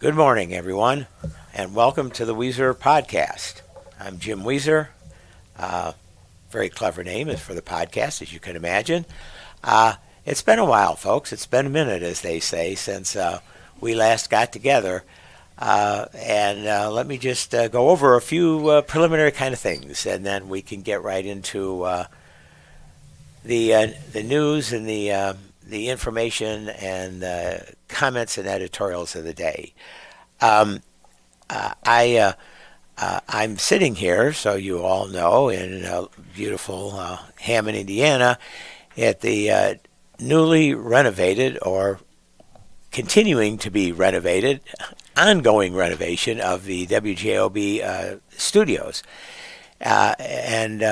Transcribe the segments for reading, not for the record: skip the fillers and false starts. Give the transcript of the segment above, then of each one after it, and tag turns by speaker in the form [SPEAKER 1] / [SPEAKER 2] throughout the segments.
[SPEAKER 1] Good morning, everyone, and welcome to the Wieser Podcast. I'm Jim Wieser. Very clever name is for the podcast, as you can imagine. It's been a while, folks. It's been a minute, as they say, since we last got together. And let me just go over a few preliminary kind of things, and then we can get right into the news and the information and comments and editorials of the day. I'm sitting here, so you all know, in beautiful Hammond, Indiana, at the newly renovated or continuing to be renovated, ongoing renovation of the WJOB studios. And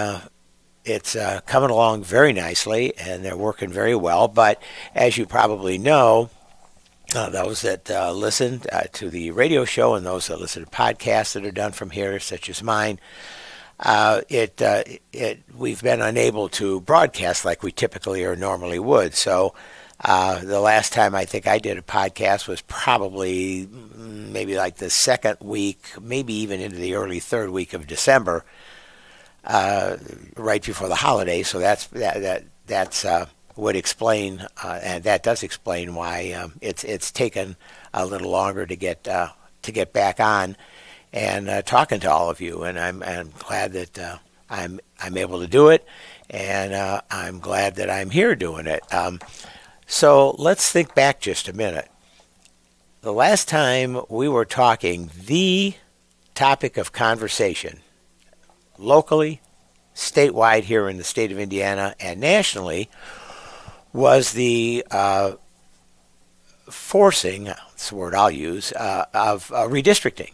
[SPEAKER 1] it's coming along very nicely, and they're working very well. But as you probably know, those that listen to the radio show and those that listen to podcasts that are done from here, such as mine, we've been unable to broadcast like we typically or normally would. So the last time I think I did a podcast was probably maybe like the second week, maybe even into the early third week of December, right before the holiday. So that's would explain, and that does explain why it's taken a little longer to get back on and talking to all of you. And I'm glad that I'm able to do it, and I'm glad that I'm here doing it. So let's think back just a minute. The last time we were talking, the topic of conversation, locally, statewide here in the state of Indiana, and nationally, was the forcing, that's the word I'll use, of redistricting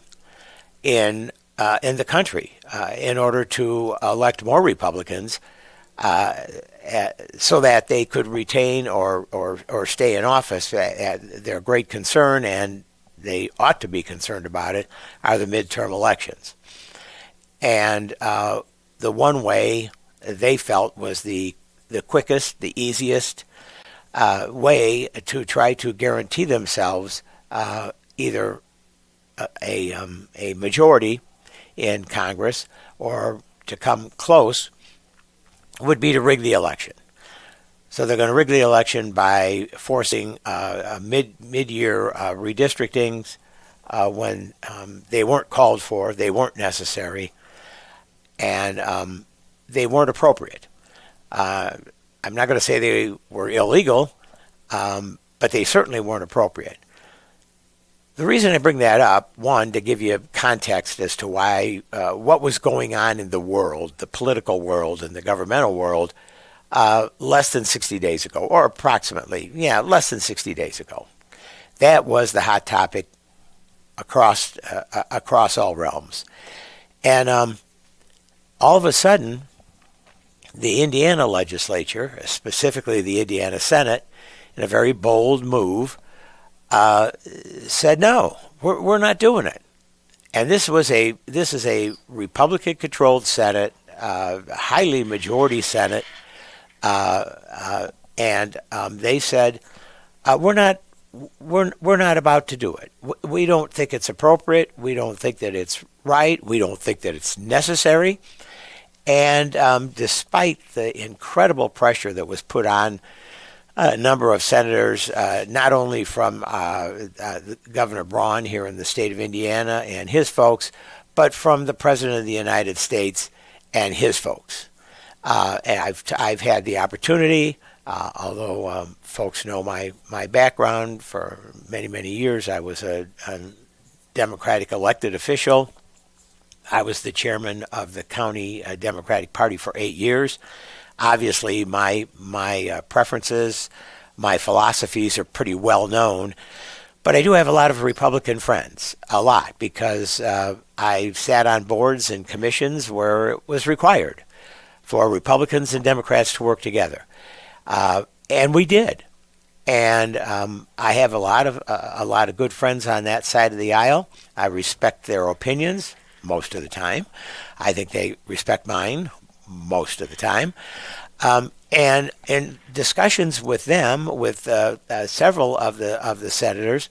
[SPEAKER 1] in the country in order to elect more Republicans so that they could retain or stay in office. Their great concern, and they ought to be concerned about it, are the midterm elections. And the one way they felt was the quickest, the easiest way to try to guarantee themselves either a majority in Congress or to come close would be to rig the election. So they're going to rig the election by forcing mid-year redistrictings when they weren't called for, they weren't necessary, and they weren't appropriate. I'm not going to say they were illegal, but they certainly weren't appropriate. The reason I bring that up, one, to give you context as to why, what was going on in the world, the political world and the governmental world, less than 60 days ago, or approximately, less than 60 days ago. That was the hot topic across all realms. And all of a sudden, the Indiana legislature, specifically the Indiana Senate, in a very bold move, said no, we're not doing it. And this is a Republican-controlled Senate, highly majority Senate, and they said we're not about to do it. We don't think it's appropriate. We don't think that it's right. We don't think that it's necessary. And despite the incredible pressure that was put on a number of senators, not only from Governor Braun here in the state of Indiana and his folks, but from the President of the United States and his folks. And I've had the opportunity, although folks know my background, for many, many years I was a Democratic elected official. I was the chairman of the county Democratic Party for 8 years. Obviously, my preferences, my philosophies are pretty well known, but I do have a lot of Republican friends, a lot, because I sat on boards and commissions where it was required for Republicans and Democrats to work together, and we did. And I have a lot of good friends on that side of the aisle. I respect their opinions most of the time. I think they respect mine most of the time. And in discussions with them, with several of the senators,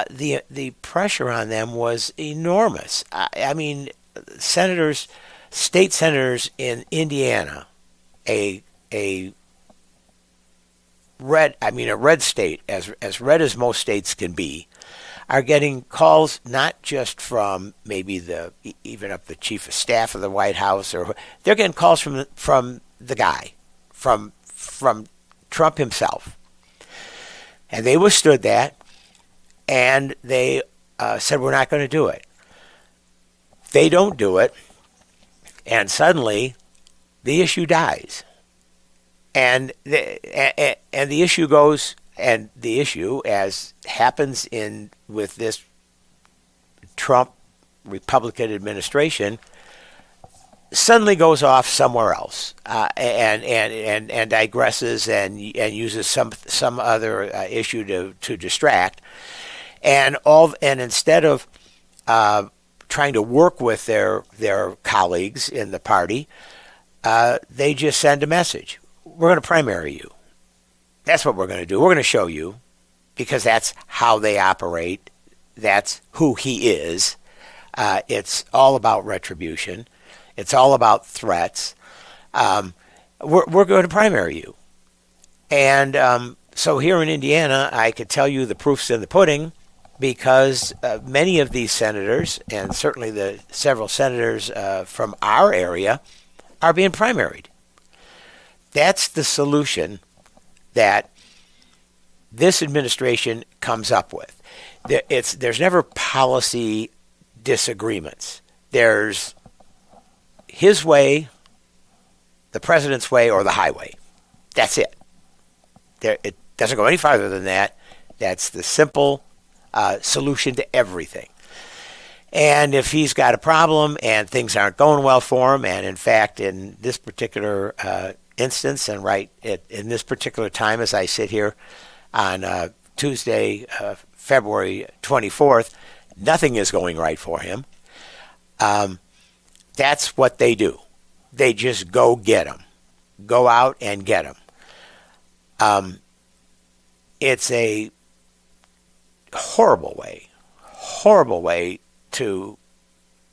[SPEAKER 1] the pressure on them was enormous. I mean, state senators in Indiana, a a a red state, as red as most states can be, are getting calls not just from maybe even up the chief of staff of the White House, or they're getting calls from the guy, from Trump himself, and they withstood that, and they said we're not going to do it. They don't do it, and suddenly the issue dies, and the issue goes. And the issue, as happens with this Trump Republican administration, suddenly goes off somewhere else, and digresses and uses some other issue to distract, and instead of trying to work with their colleagues in the party, they just send a message: we're going to primary you. That's what we're going to do. We're going to show you, because that's how they operate. That's who he is. It's all about retribution. It's all about threats. We're going to primary you. And so here in Indiana, I could tell you the proof's in the pudding, because many of these senators, and certainly the several senators from our area, are being primaried. That's the solution that this administration comes up with. There's never policy disagreements. There's his way, the president's way, or the highway. That's it. It doesn't go any farther than that. That's the simple solution to everything. And if he's got a problem and things aren't going well for him, and in fact, in this particular instance, and in this particular time as I sit here on Tuesday, February 24th, nothing is going right for him. That's what they do. They just go get him. Go out and get him. It's a horrible way to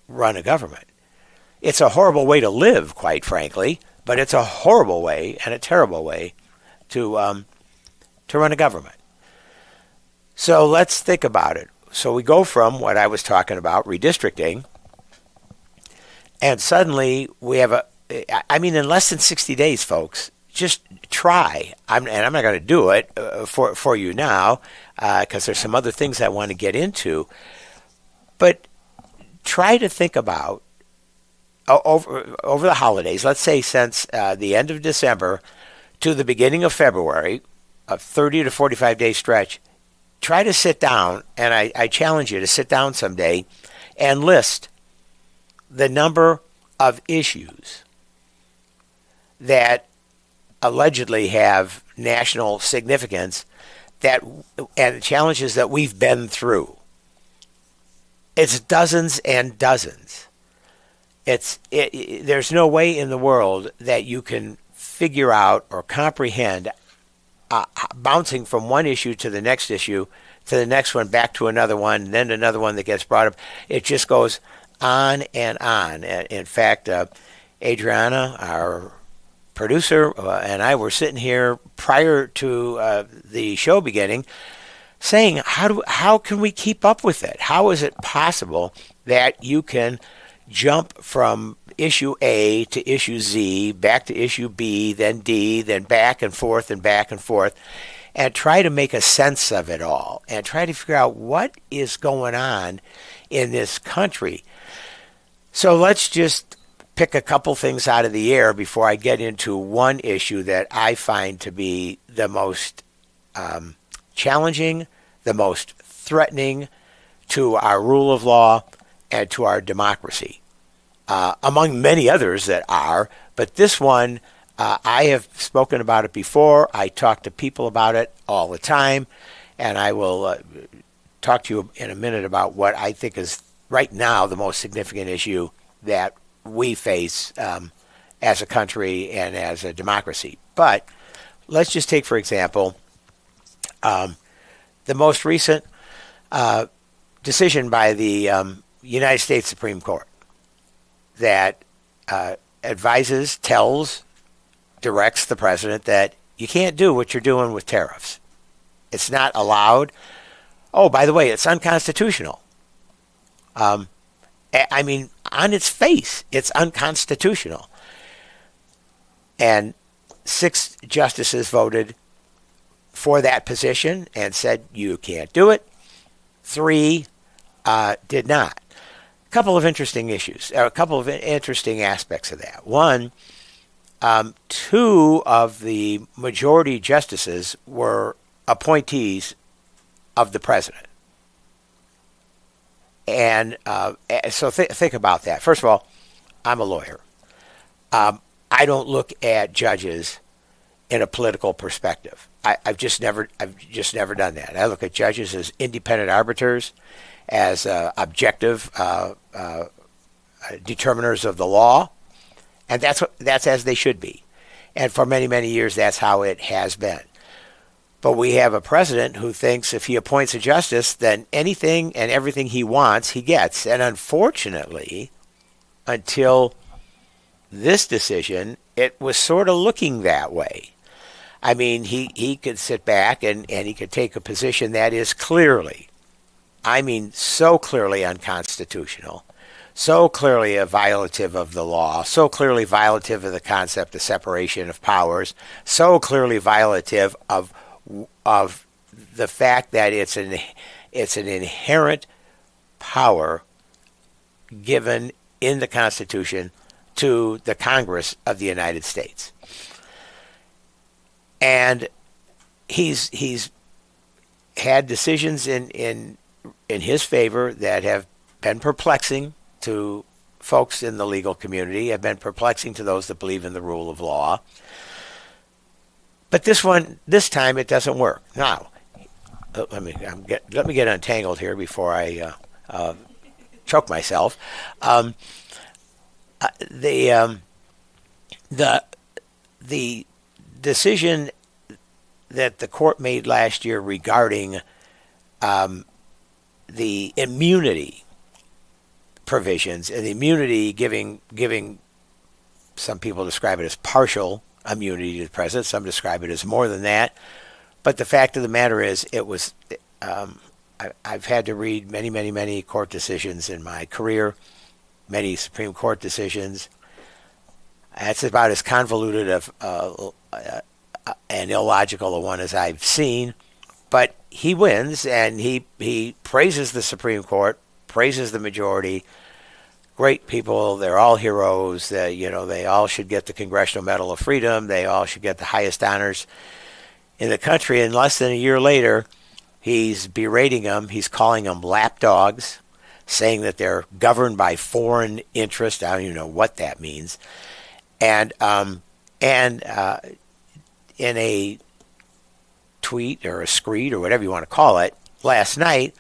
[SPEAKER 1] run a government. It's a horrible way to live, quite frankly. But it's a horrible way and a terrible way to run a government. So let's think about it. So we go from what I was talking about, redistricting, and suddenly we have in less than 60 days, folks, just try. I'm not going to do it for you now, because there's some other things I want to get into. But try to think about, over the holidays, let's say since the end of December to the beginning of February, a 30 to 45 day stretch, try to sit down, and I challenge you to sit down someday and list the number of issues that allegedly have national significance and challenges that we've been through. It's dozens and dozens. There's no way in the world that you can figure out or comprehend bouncing from one issue to the next issue, to the next one, back to another one, and then another one that gets brought up. It just goes on and on. In fact, Adriana, our producer, and I were sitting here prior to the show beginning saying, how can we keep up with it? How is it possible that you can jump from issue A to issue Z, back to issue B, then D, then back and forth, and try to make a sense of it all, and try to figure out what is going on in this country? So let's just pick a couple things out of the air before I get into one issue that I find to be the most challenging, the most threatening to our rule of law and to our democracy, among many others that are. But this one, I have spoken about it before. I talk to people about it all the time, and I will talk to you in a minute about what I think is right now the most significant issue that we face as a country and as a democracy. But let's just take, for example, the most recent decision by the United States Supreme Court that advises, tells, directs the president that you can't do what you're doing with tariffs. It's not allowed. Oh, by the way, it's unconstitutional. I mean, on its face, it's unconstitutional. And 6 justices voted for that position and said, you can't do it. 3 did not. A couple of interesting issues, a couple of interesting aspects of that. One, 2 of the majority justices were appointees of the president. And so think about that. First of all, I'm a lawyer. I don't look at judges in a political perspective. I've just never done that. I look at judges as independent arbiters, as objective determiners of the law, and that's as they should be. And for many, many years, that's how it has been. But we have a president who thinks if he appoints a justice, then anything and everything he wants, he gets. And unfortunately, until this decision, it was sort of looking that way. I mean, he could sit back and he could take a position that is clearly, I mean, so clearly unconstitutional, so clearly a violative of the law, so clearly violative of the concept of separation of powers, so clearly violative of the fact that it's an inherent power given in the Constitution to the Congress of the United States. And he's had decisions in his favor that have been perplexing to folks in the legal community, have been perplexing to those that believe in the rule of law. But this time it doesn't work. Now, let me get untangled here before I choke myself. The decision that the court made last year regarding the immunity provisions, and the immunity giving some people describe it as partial immunity to the president, some describe it as more than that. But the fact of the matter is, it was I've had to read many, many, many court decisions in my career, many Supreme Court decisions. That's about as convoluted and illogical a one as I've seen. But he wins, and he praises the Supreme Court, praises the majority. Great people, they're all heroes. They all should get the Congressional Medal of Freedom. They all should get the highest honors in the country. And less than a year later, he's berating them. He's calling them lapdogs, saying that they're governed by foreign interests. I don't even know what that means. And in a tweet or a screed or whatever you want to call it, last night,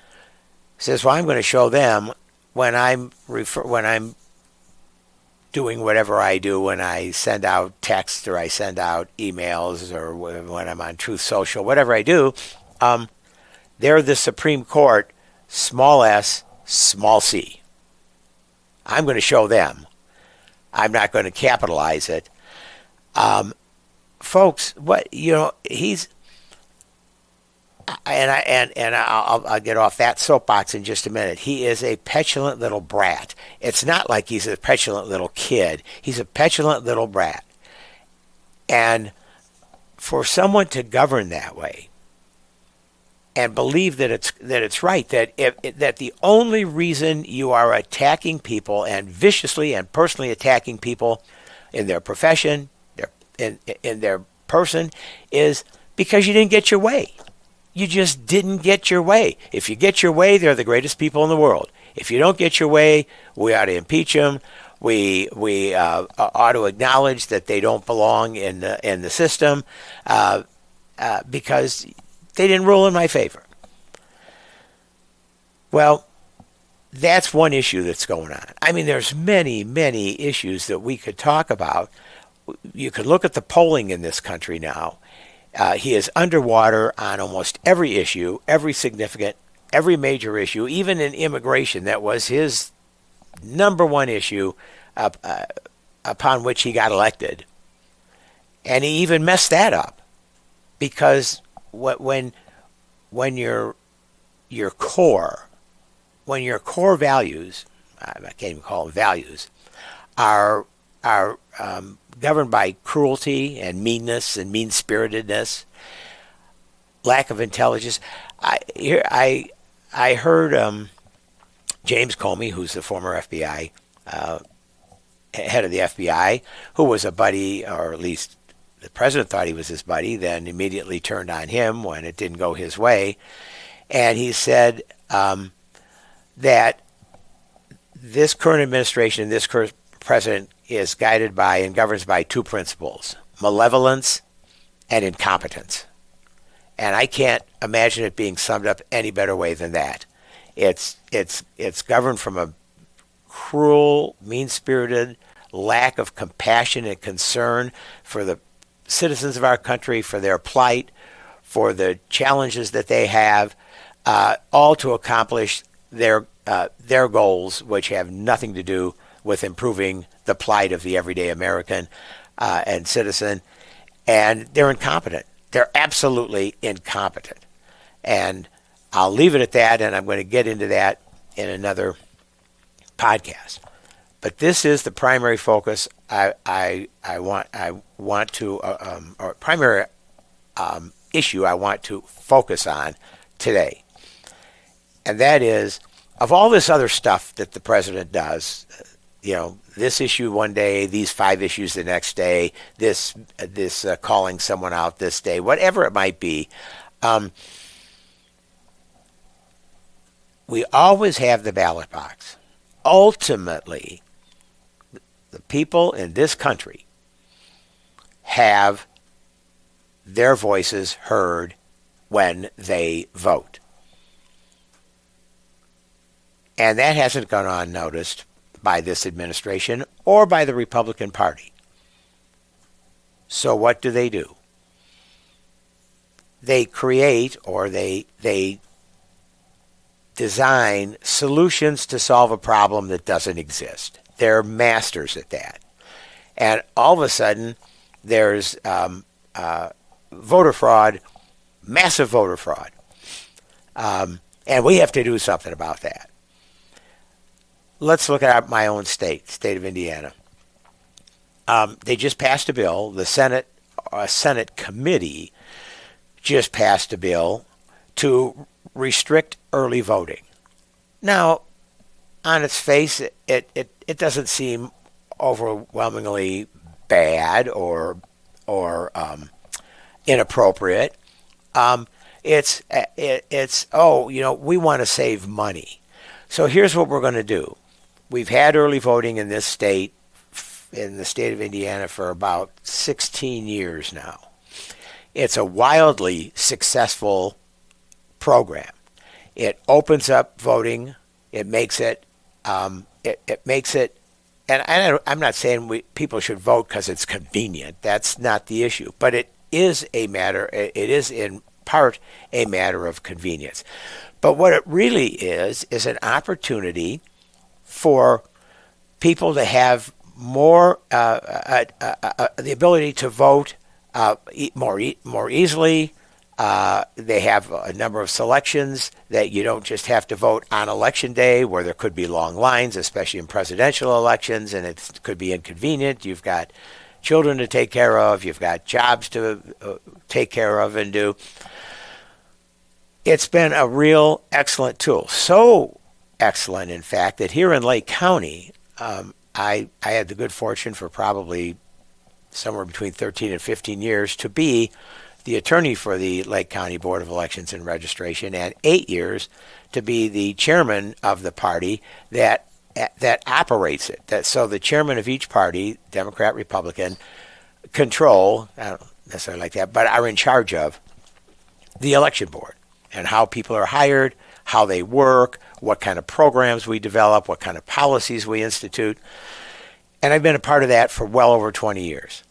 [SPEAKER 1] says, "Well, I'm going to show them when I'm doing whatever I do, when I send out texts or I send out emails or when I'm on Truth Social, whatever I do, they're the Supreme Court, small s, small c. I'm going to show them. I'm not going to capitalize it." Folks, he's, and I'll get off that soapbox in just a minute. He is a petulant little brat. It's not like he's a petulant little kid. He's a petulant little brat. And for someone to govern that way and believe that it's right, that that the only reason you are attacking people and viciously and personally attacking people in their profession, in their person, is because you didn't get your way. You just didn't get your way. If you get your way, they're the greatest people in the world. If you don't get your way, we ought to impeach them. We ought to acknowledge that they don't belong in the system because they didn't rule in my favor. Well, that's one issue that's going on. I mean, there's many, many issues that we could talk about. You could look at the polling in this country now. He is underwater on almost every issue, every significant every major issue, even in immigration, that was his number one issue upon which he got elected. And he even messed that up because when your core values, I can't even call them values, are governed by cruelty and meanness and mean-spiritedness, lack of intelligence. I heard James Comey, who's the former FBI head of the FBI, who was a buddy, or at least the president thought he was his buddy, then immediately turned on him when it didn't go his way. And he said that this current administration, this current president is guided by and governs by two principles: malevolence and incompetence. And I can't imagine it being summed up any better way than that. It's governed from a cruel, mean-spirited lack of compassion and concern for the citizens of our country, for their plight, for the challenges that they have, all to accomplish their goals, which have nothing to do with improving the plight of the everyday American and citizen. And they're incompetent. They're absolutely incompetent. And I'll leave it at that, and I'm going to get into that in another podcast. But this is the primary focus I want to or primary issue I want to focus on today, and that is, of all this other stuff that the president does, this issue one day, these 5 issues the next day, this calling someone out this day, whatever it might be. We always have the ballot box. Ultimately, the people in this country have their voices heard when they vote. And that hasn't gone unnoticed by this administration or by the Republican Party. So what do? They create, or they design solutions to solve a problem that doesn't exist. They're masters at that. And all of a sudden, there's voter fraud, massive voter fraud. And we have to do something about that. Let's look at my own state of Indiana. They just passed a bill. The Senate committee just passed a bill to restrict early voting. Now, on its face, it doesn't seem overwhelmingly bad or inappropriate. It's we want to save money. So here's what we're going to do. We've had early voting in this state, in the state of Indiana, for about 16 years now. It's a wildly successful program. It opens up voting. It makes it. It makes it. And I'm not saying people should vote because it's convenient. That's not the issue. But it is a matter. It is in part a matter of convenience. But what it really is an opportunity for people to have more the ability to vote more easily. They have a number of selections that you don't just have to vote on election day, where there could be long lines, especially in presidential elections, and it could be inconvenient. You've got children to take care of. You've got jobs to take care of and do. It's been a real excellent tool. So excellent, in fact, that here in Lake County, I had the good fortune for probably somewhere between 13 and 15 years to be the attorney for the Lake County Board of Elections and Registration, and 8 years to be the chairman of the party that operates it. So the chairman of each party, Democrat, Republican, control, I don't necessarily like that, but are in charge of the election board and how people are hired, how they work, what kind of programs we develop, what kind of policies we institute. And I've been a part of that for well over 20 years.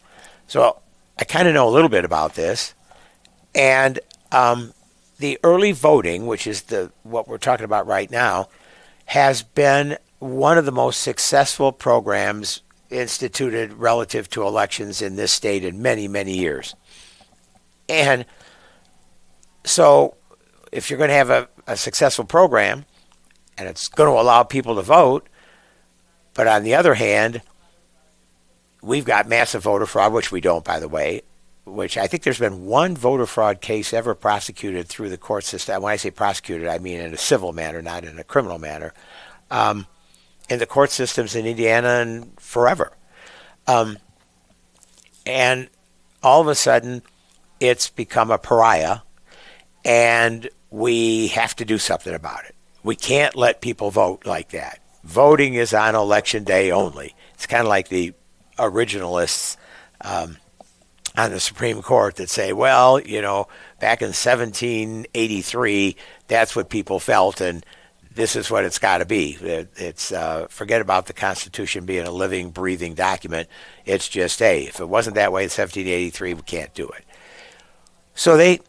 [SPEAKER 1] So I kind of know a little bit about this. And the early voting, which is what we're talking about right now, has been one of the most successful programs instituted relative to elections in this state in many, many years. And so if you're going to have a successful program and it's going to allow people to vote, but on the other hand, we've got massive voter fraud, which we don't, by the way, which I think there's been one voter fraud case ever prosecuted through the court system. When I say prosecuted, I mean in a civil manner, not in a criminal manner, in the court systems in Indiana and forever. And all of a sudden, it's become a pariah, and we have to do something about it. We can't let people vote like that. Voting is on election day only. It's kind of like the originalists on the Supreme Court that say, well, back in 1783, that's what people felt, and this is what it's got to be. It's forget about the Constitution being a living, breathing document. It's just, hey, if it wasn't that way in 1783, we can't do it. So the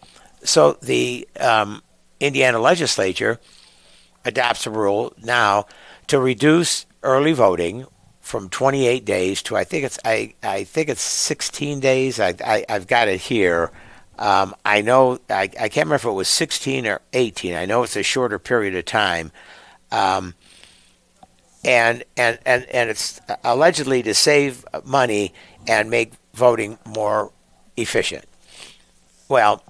[SPEAKER 1] Indiana legislature adopts a rule now to reduce early voting from 28 days to I think it's 16 days. I've got it here. I know I can't remember if it was 16 or 18. I know it's a shorter period of time, and it's allegedly to save money and make voting more efficient. Well,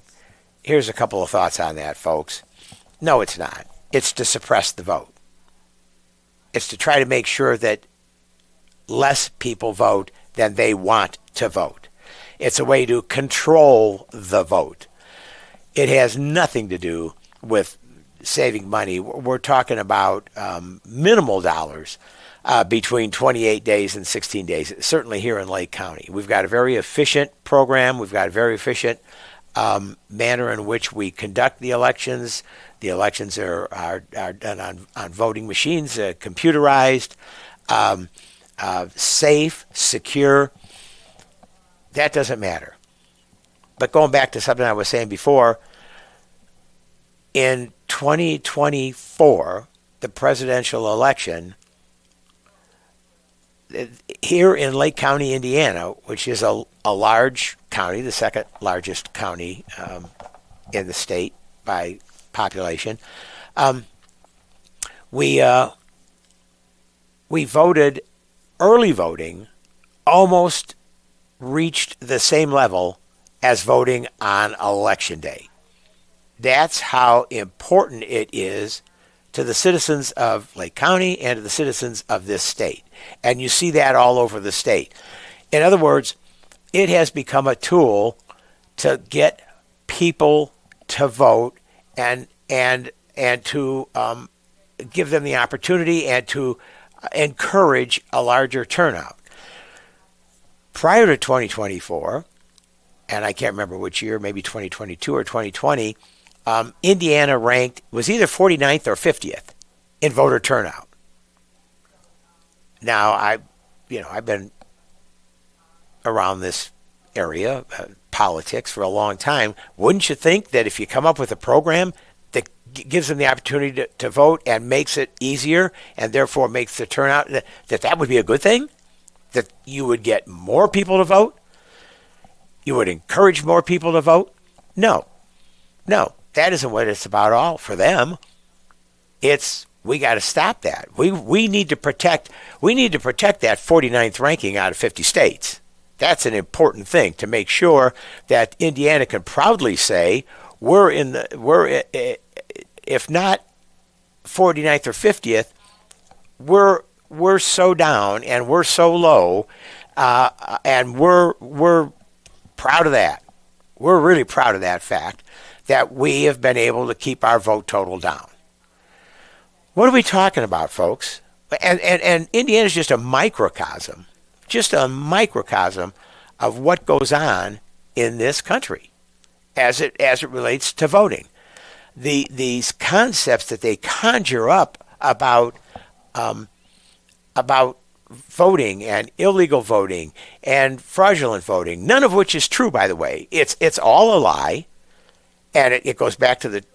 [SPEAKER 1] here's a couple of thoughts on that, folks. No, it's not. It's to suppress the vote. It's to try to make sure that less people vote than they want to vote. It's a way to control the vote. It has nothing to do with saving money. We're talking about minimal dollars between 28 days and 16 days, certainly here in Lake County. We've got a very efficient program. We've got a very efficient manner in which we conduct the elections. The elections are done on voting machines, computerized, safe, secure. That doesn't matter. But going back to something I was saying before, in 2024, the presidential election, here in Lake County, Indiana, which is a large county, the second largest county in the state by population, we voted, early voting almost reached the same level as voting on election day. That's how important it is to the citizens of Lake County and to the citizens of this state. And you see that all over the state. In other words, it has become a tool to get people to vote and to give them the opportunity and to encourage a larger turnout. Prior to 2024, and I can't remember which year, maybe 2022 or 2020, Indiana was either 49th or 50th in voter turnout. Now, I've been around this area, politics, for a long time. Wouldn't you think that if you come up with a program that gives them the opportunity to vote and makes it easier and therefore makes the turnout, that would be a good thing? That you would get more people to vote? You would encourage more people to vote? No, that isn't what it's about all for them. We got to stop that. We need to protect that 49th ranking out of 50 states. That's an important thing to make sure that Indiana can proudly say we're if not 49th or 50th, we're so down and we're so low, and we're proud of that. We're really proud of that fact that we have been able to keep our vote total down. What are we talking about, folks? And Indiana is just a microcosm of what goes on in this country as it relates to voting. These concepts that they conjure up about voting and illegal voting and fraudulent voting, none of which is true, by the way. It's all a lie, And it goes back to it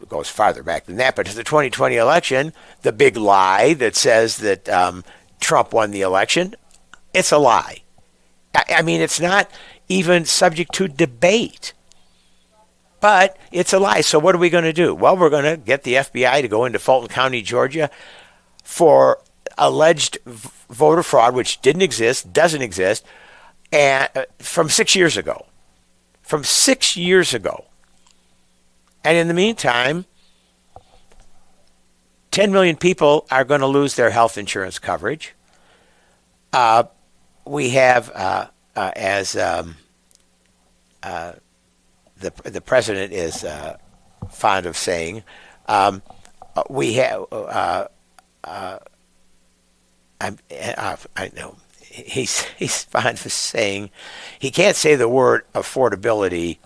[SPEAKER 1] goes farther back than that, but to the 2020 election, the big lie that says that Trump won the election, it's a lie. I mean, it's not even subject to debate. But it's a lie. So what are we going to do? Well, we're going to get the FBI to go into Fulton County, Georgia, for alleged voter fraud, which didn't exist, doesn't exist, and from 6 years ago. From 6 years ago. And in the meantime, 10 million people are going to lose their health insurance coverage. We have, as the president is fond of saying, we have. I know he's fond of saying he can't say the word affordability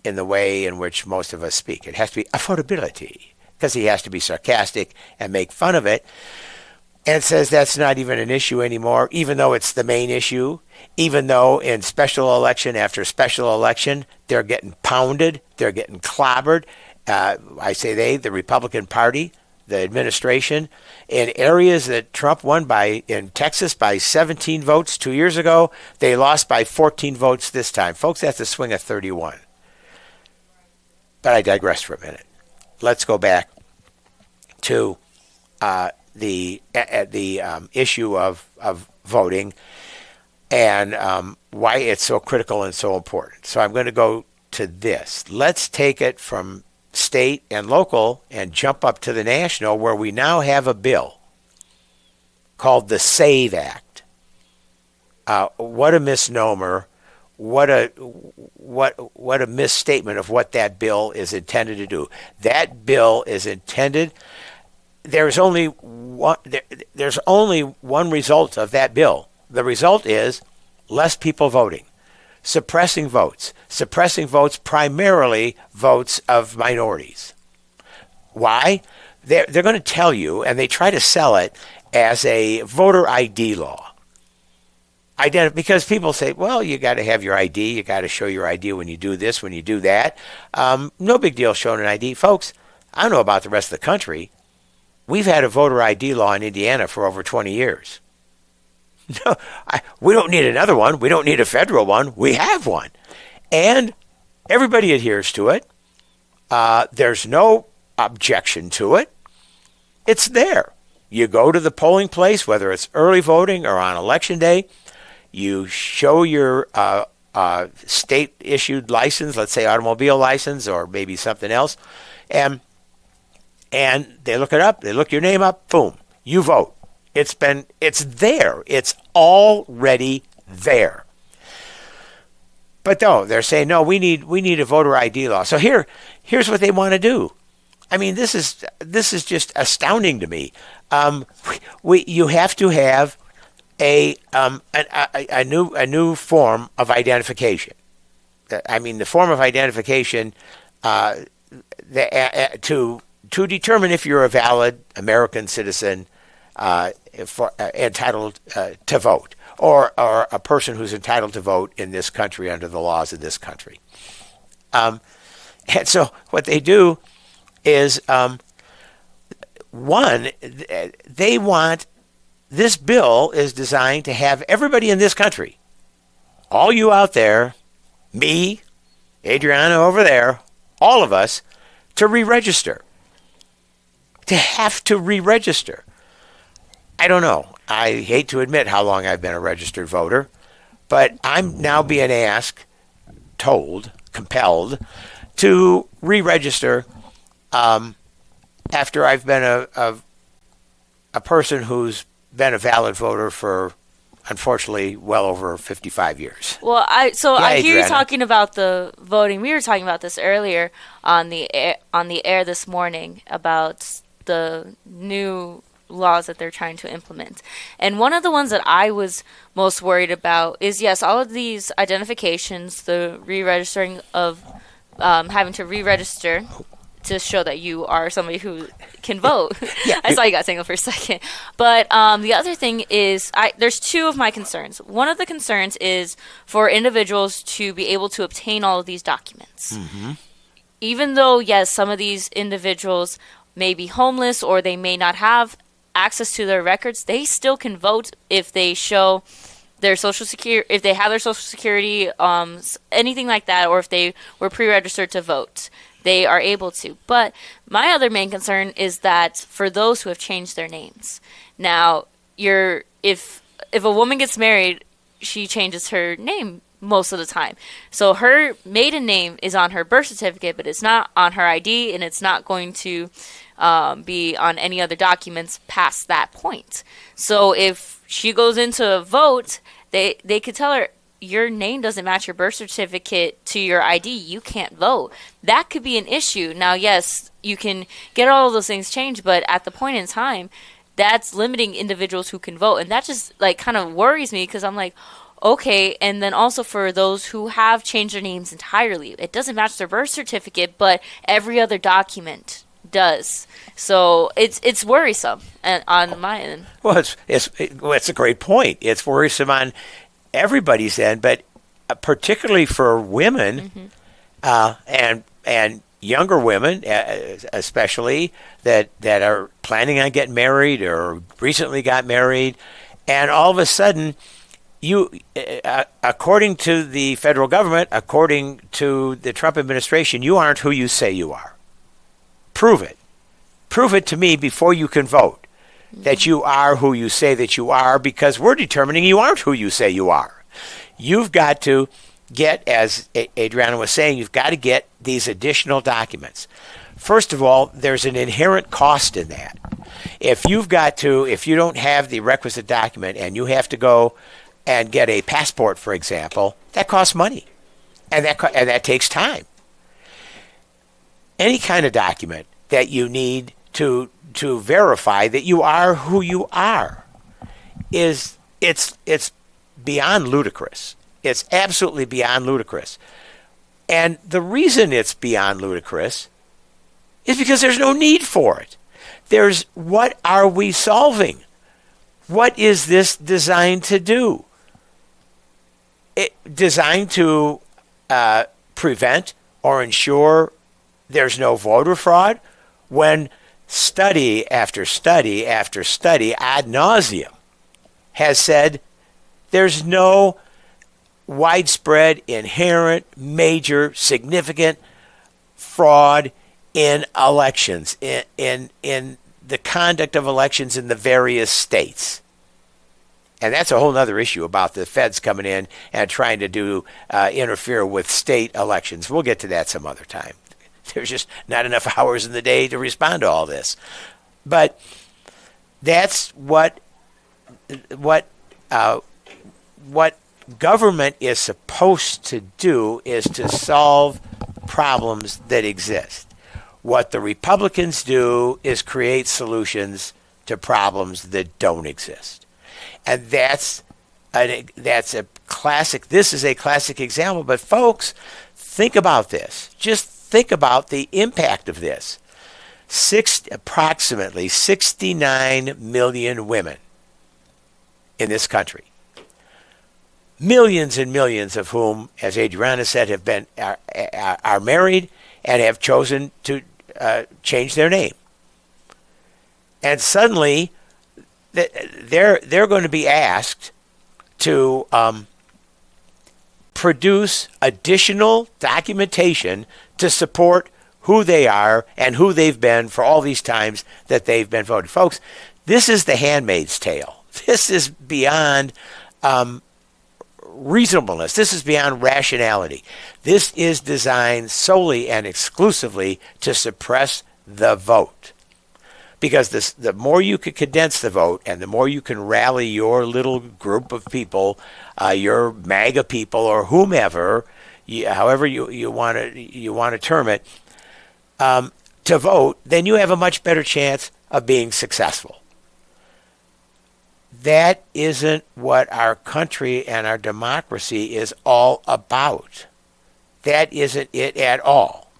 [SPEAKER 1] in the way in which most of us speak. It has to be affordability because he has to be sarcastic and make fun of it. And says that's not even an issue anymore, even though it's the main issue, even though in special election after special election, they're getting pounded, they're getting clobbered. I say the Republican Party, the administration, in areas that Trump won in Texas by 17 votes 2 years ago, they lost by 14 votes this time. Folks, that's a swing of 31. But I digress for a minute. Let's go back to the issue of voting and why it's so critical and so important. So I'm going to go to this. Let's take it from state and local and jump up to the national, where we now have a bill called the SAVE Act. What a misnomer! What a misstatement of what that bill is intended to do. That bill is intended. There's only one result of that bill. The result is less people voting, suppressing votes primarily votes of minorities. Why? They're going to tell you, and they try to sell it as a voter ID law. Because people say, well, you got to have your ID, you got to show your ID when you do this, when you do that. No big deal showing an ID. Folks, I don't know about the rest of the country. We've had a voter ID law in Indiana for over 20 years. No, we don't need another one. We don't need a federal one. We have one. And everybody adheres to it. There's no objection to it. It's there. You go to the polling place, whether it's early voting or on election day. You show your state-issued license, let's say automobile license or maybe something else, and they look it up, they look your name up, boom, you vote. It's there. It's already there. But no, they're saying, no, we need a voter ID law. So here's what they want to do. I mean, this is just astounding to me. You have to have a new form of identification. I mean, the form of identification to determine if you're a valid American citizen entitled to vote, or a person who's entitled to vote in this country under the laws of this country. And so what they do is, this bill is designed to have everybody in this country, all you out there, me, Adriana over there, all of us, to re-register. To have to re-register. I don't know. I hate to admit how long I've been a registered voter, but I'm now being compelled to re-register after I've been a person who's been a valid voter for, unfortunately, well over 55 years.
[SPEAKER 2] Well, I hear you talking about the voting. We were talking about this earlier on the air this morning about the new laws that they're trying to implement. And one of the ones that I was most worried about is, yes, all of these identifications, the re-registering of having to re-register to show that you are somebody who can vote. Yeah. I saw you got single for a second. But the other thing is, there's two of my concerns. One of the concerns is for individuals to be able to obtain all of these documents. Mm-hmm. even though, yes, some of these individuals may be homeless or they may not have access to their records, they still can vote if they show their social security, if they have their social security, anything like that, or if they were pre-registered to vote, they are able to. But my other main concern is that for those who have changed their names, now if a woman gets married, she changes her name most of the time. So her maiden name is on her birth certificate, but it's not on her ID, and it's not going to be on any other documents past that point. So if she goes into a vote, they could tell her, your name doesn't match your birth certificate to your ID. You can't vote. That could be an issue. Now, yes, you can get all of those things changed, but at the point in time, that's limiting individuals who can vote. And that just like kind of worries me, because I'm like, okay. And then also for those who have changed their names entirely, it doesn't match their birth certificate, but every other document does. So it's worrisome on my end.
[SPEAKER 1] Well, it's a great point. It's worrisome on everybody's end, but particularly for women, and younger women, especially that are planning on getting married or recently got married, and all of a sudden, you, according to the federal government, according to the Trump administration, you aren't who you say you are. Prove it. Prove it to me before you can vote that you are who you say that you are, because we're determining you aren't who you say you are. You've got to get, as Adriana was saying, you've got to get these additional documents. First of all, there's an inherent cost in that. If you don't have the requisite document and you have to go and get a passport, for example, that costs money, and that takes time. Any kind of document that you need to verify that you are who you are it's beyond ludicrous. It's absolutely beyond ludicrous. And the reason it's beyond ludicrous is because there's no need for it. What are we solving? What is this designed to do? Designed to prevent or ensure there's no voter fraud, when study after study after study ad nauseum has said there's no widespread, inherent, major, significant fraud in elections, in the conduct of elections in the various states. And that's a whole other issue about the feds coming in and trying to interfere with state elections. We'll get to that some other time. There's just not enough hours in the day to respond to all this. But that's what government is supposed to do, is to solve problems that exist. What the Republicans do is create solutions to problems that don't exist. And that's a classic. This is a classic example. But folks, think about this. Just think about the impact of this. Approximately 69 million women in this country. Millions and millions of whom, as Adriana said, are married and have chosen to change their name. And suddenly, they're going to be asked to produce additional documentation to support who they are and who they've been for all these times that they've been voted. Folks, this is the Handmaid's Tale. This is beyond reasonableness. This is beyond rationality. This is designed solely and exclusively to suppress the vote. Because the more you can condense the vote and the more you can rally your little group of people, your MAGA people or whomever, however you want to term it, to vote, then you have a much better chance of being successful. That isn't what our country and our democracy is all about. That isn't it at all.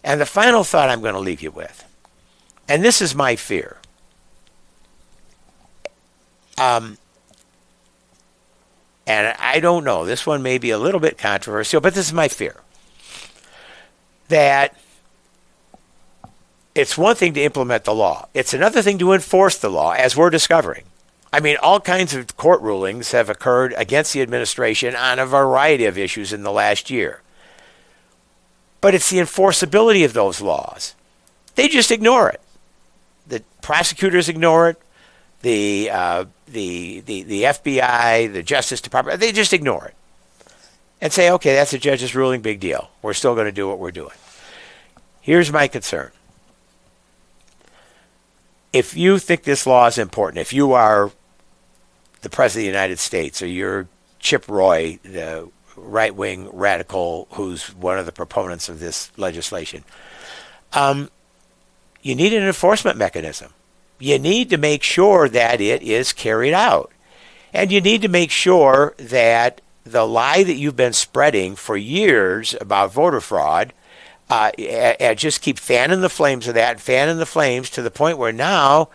[SPEAKER 1] And the final thought I'm going to leave you with, and this is my fear. And I don't know, this one may be a little bit controversial, but this is my fear. that it's one thing to implement the law. It's another thing to enforce the law, as we're discovering. I mean, all kinds of court rulings have occurred against the administration on a variety of issues in the last year. But it's the enforceability of those laws. They just ignore it. The prosecutors ignore it. The FBI, the Justice Department, they just ignore it and say, okay, that's a judge's ruling, big deal. We're still going to do what we're doing. Here's my concern. If you think this law is important, if you are the President of the United States, or you're Chip Roy, the right-wing radical who's one of the proponents of this legislation, you need an enforcement mechanism. You need to make sure that it is carried out. And you need to make sure that the lie that you've been spreading for years about voter fraud, and just keep fanning the flames of that, fanning the flames to the point where now,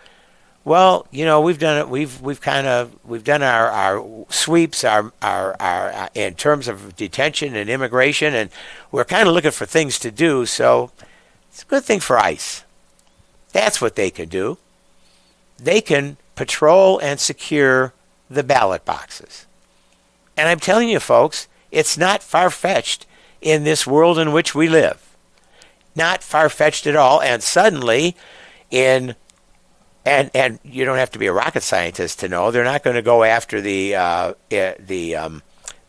[SPEAKER 1] well, you know, we've done it. We've done our sweeps, our in terms of detention and immigration, and we're kind of looking for things to do. So it's a good thing for ICE. That's what they can do. They can patrol and secure the ballot boxes. And I'm telling you, folks, it's not far-fetched in this world in which we live. Not far-fetched at all. And suddenly, and you don't have to be a rocket scientist to know, they're not going to go after the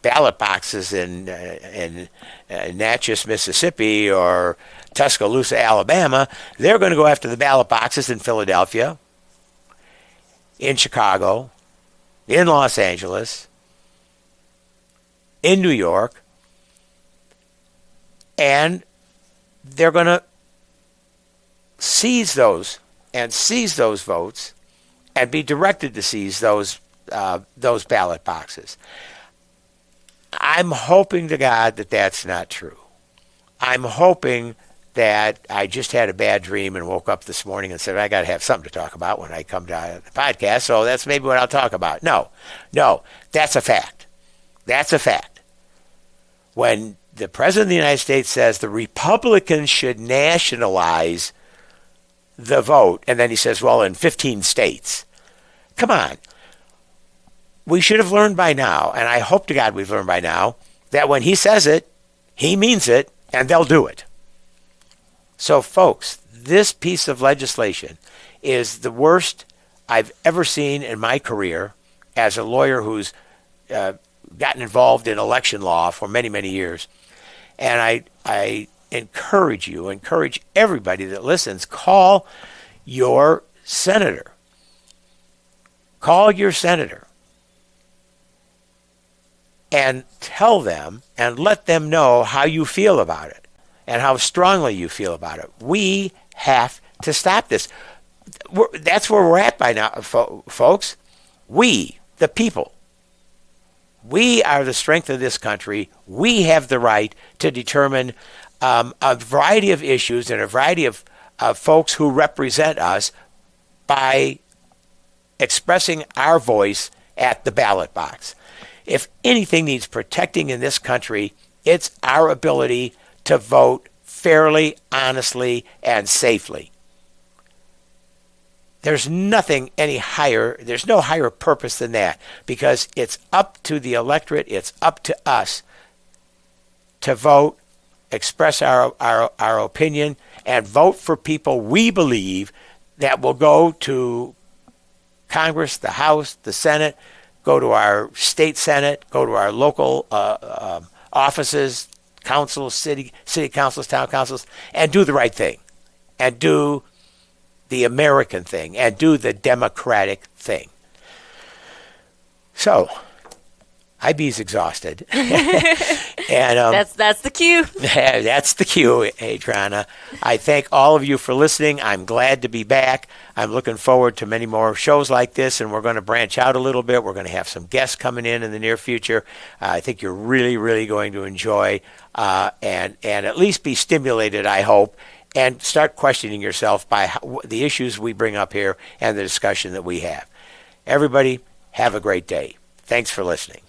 [SPEAKER 1] ballot boxes in Natchez, Mississippi, or Tuscaloosa, Alabama. They're going to go after the ballot boxes in Philadelphia, in Chicago, in Los Angeles, in New York, and they're going to seize those votes and be directed to seize those ballot boxes. I'm hoping to God that that's not true. I'm hoping that I just had a bad dream and woke up this morning and said, I got to have something to talk about when I come to the podcast, so that's maybe what I'll talk about. No, that's a fact. That's a fact. When the President of the United States says the Republicans should nationalize the vote, and then he says, well, in 15 states. Come on. We should have learned by now, and I hope to God we've learned by now, that when he says it, he means it, and they'll do it. So, folks, this piece of legislation is the worst I've ever seen in my career as a lawyer who's gotten involved in election law for many, many years. And I encourage everybody that listens, call your senator. Call your senator and tell them and let them know how you feel about it and how strongly you feel about it. We have to stop this. That's where we're at by now, folks. We, the people, we are the strength of this country. We have the right to determine a variety of issues and a variety of folks who represent us by expressing our voice at the ballot box. If anything needs protecting in this country, it's our ability to vote fairly, honestly, and safely. There's nothing any higher, there's no higher purpose than that, because it's up to the electorate, it's up to us to vote, express our opinion, and vote for people we believe that will go to Congress, the House, the Senate, go to our state Senate, go to our local offices, councils, city councils, town councils, and do the right thing, and do the American thing, and do the democratic thing. So, IB's exhausted. And
[SPEAKER 2] that's the cue.
[SPEAKER 1] That's the cue, Adriana. I thank all of you for listening. I'm glad to be back. I'm looking forward to many more shows like this, and we're going to branch out a little bit. We're going to have some guests coming in the near future. I think you're really, really going to enjoy and at least be stimulated, I hope, and start questioning yourself by the issues we bring up here and the discussion that we have. Everybody, have a great day. Thanks for listening.